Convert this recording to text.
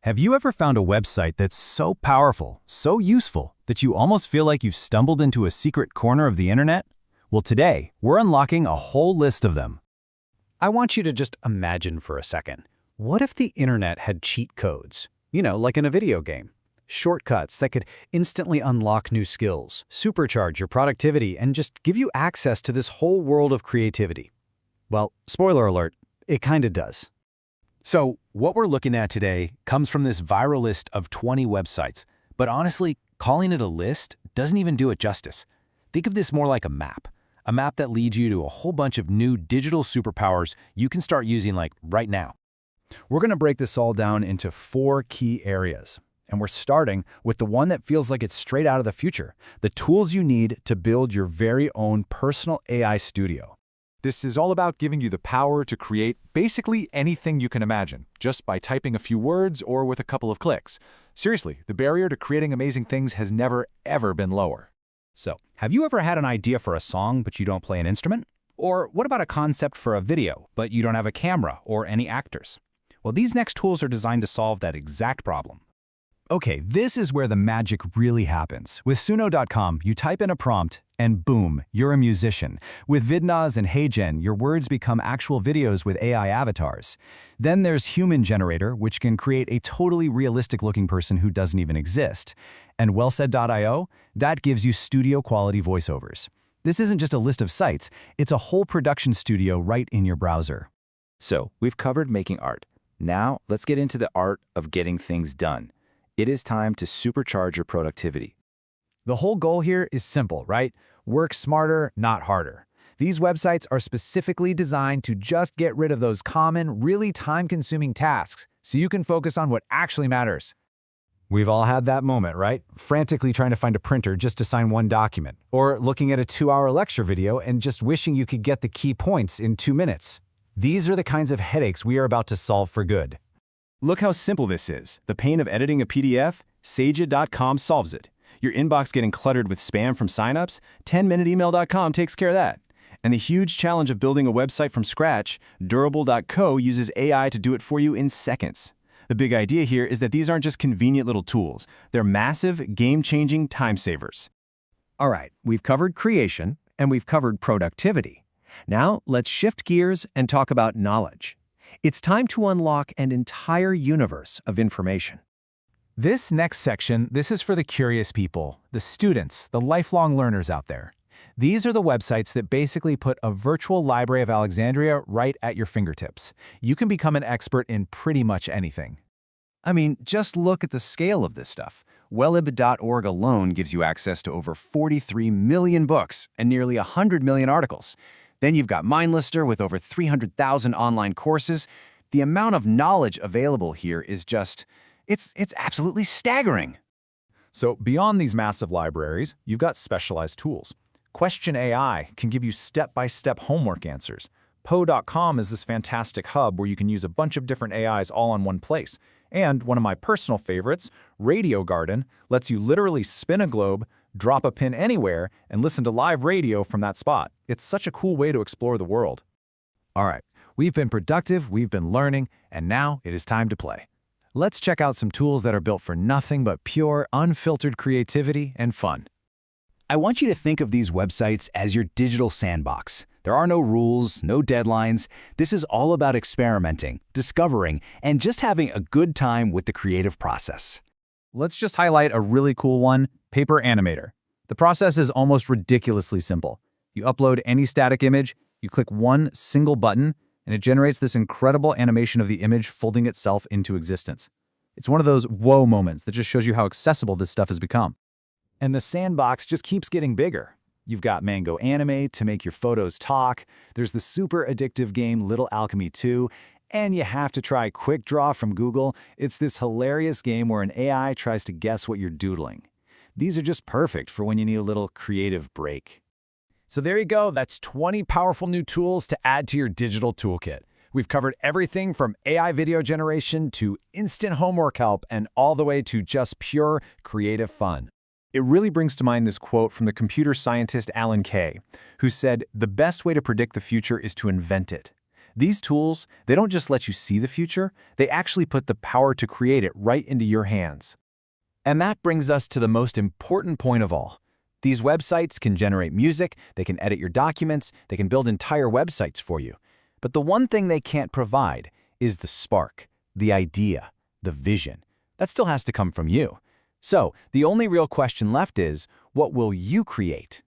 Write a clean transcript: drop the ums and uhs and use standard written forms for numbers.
Have you ever found a website that's so powerful, so useful, that you almost feel like you've stumbled into a secret corner of the internet? Well, today, we're unlocking a whole list of them. I want you to just imagine for a second. What if the internet had cheat codes? Like in a video game. Shortcuts that could instantly unlock new skills, supercharge your productivity, and just give you access to this whole world of creativity. Well, spoiler alert, it kinda does. So, what we're looking at today comes from this viral list of 20 websites. But honestly, calling it a list doesn't even do it justice. Think of this more like a map that leads you to a whole bunch of new digital superpowers you can start using right now. We're going to break this all down into 4 key areas. And we're starting with the one that feels like it's straight out of the future, the tools you need to build your very own personal AI studio. This is all about giving you the power to create basically anything you can imagine, just by typing a few words or with a couple of clicks. Seriously, the barrier to creating amazing things has never, ever been lower. So, have you ever had an idea for a song but you don't play an instrument? Or what about a concept for a video but you don't have a camera or any actors? Well, these next tools are designed to solve that exact problem. Okay, this is where the magic really happens. With Suno.com, you type in a prompt, and boom, you're a musician. With Vidnaz and HeyGen, your words become actual videos with AI avatars. Then there's Human Generator, which can create a totally realistic-looking person who doesn't even exist. And Wellsaid.io, that gives you studio-quality voiceovers. This isn't just a list of sites, it's a whole production studio right in your browser. So, we've covered making art. Now, let's get into the art of getting things done. It is time to supercharge your productivity. The whole goal here is simple, right? Work smarter, not harder. These websites are specifically designed to just get rid of those common, really time-consuming tasks so you can focus on what actually matters. We've all had that moment, right? Frantically trying to find a printer just to sign one document, or looking at a 2-hour lecture video and just wishing you could get the key points in 2 minutes. These are the kinds of headaches we are about to solve for good. Look how simple this is. The pain of editing a PDF? Sageit.com solves it. Your inbox getting cluttered with spam from signups? 10minuteemail.com takes care of that. And the huge challenge of building a website from scratch? Durable.co uses AI to do it for you in seconds. The big idea here is that these aren't just convenient little tools. They're massive, game-changing time savers. All right, we've covered creation and we've covered productivity. Now let's shift gears and talk about knowledge. It's time to unlock an entire universe of information. This next section, this is for the curious people, the students, the lifelong learners out there. These are the websites that basically put a virtual Library of Alexandria right at your fingertips. You can become an expert in pretty much anything. I mean, just look at the scale of this stuff. Wellib.org alone gives you access to over 43 million books and nearly 100 million articles. Then you've got MindLister with over 300,000 online courses. The amount of knowledge available here is just, it's absolutely staggering. So beyond these massive libraries, you've got specialized tools. Question AI can give you step-by-step homework answers. Poe.com is this fantastic hub where you can use a bunch of different AIs all in one place. And one of my personal favorites, Radio Garden, lets you literally spin a globe, drop a pin anywhere, and listen to live radio from that spot. It's such a cool way to explore the world. All right, we've been productive, we've been learning, and now it is time to play. Let's check out some tools that are built for nothing but pure, unfiltered creativity and fun. I want you to think of these websites as your digital sandbox. There are no rules, no deadlines. This is all about experimenting, discovering, and just having a good time with the creative process. Let's just highlight a really cool one, Paper Animator. The process is almost ridiculously simple. You upload any static image, you click one single button, and it generates this incredible animation of the image folding itself into existence. It's one of those whoa moments that just shows you how accessible this stuff has become. And the sandbox just keeps getting bigger. You've got Mango Anime to make your photos talk, there's the super addictive game Little Alchemy 2, and you have to try Quick Draw from Google. It's this hilarious game where an AI tries to guess what you're doodling. These are just perfect for when you need a little creative break. So there you go, that's 20 powerful new tools to add to your digital toolkit. We've covered everything from AI video generation to instant homework help and all the way to just pure creative fun. It really brings to mind this quote from the computer scientist Alan Kay, who said, "The best way to predict the future is to invent it." These tools, they don't just let you see the future, they actually put the power to create it right into your hands. And that brings us to the most important point of all. These websites can generate music, they can edit your documents, they can build entire websites for you. But the one thing they can't provide is the spark, the idea, the vision. That still has to come from you. So, the only real question left is, what will you create?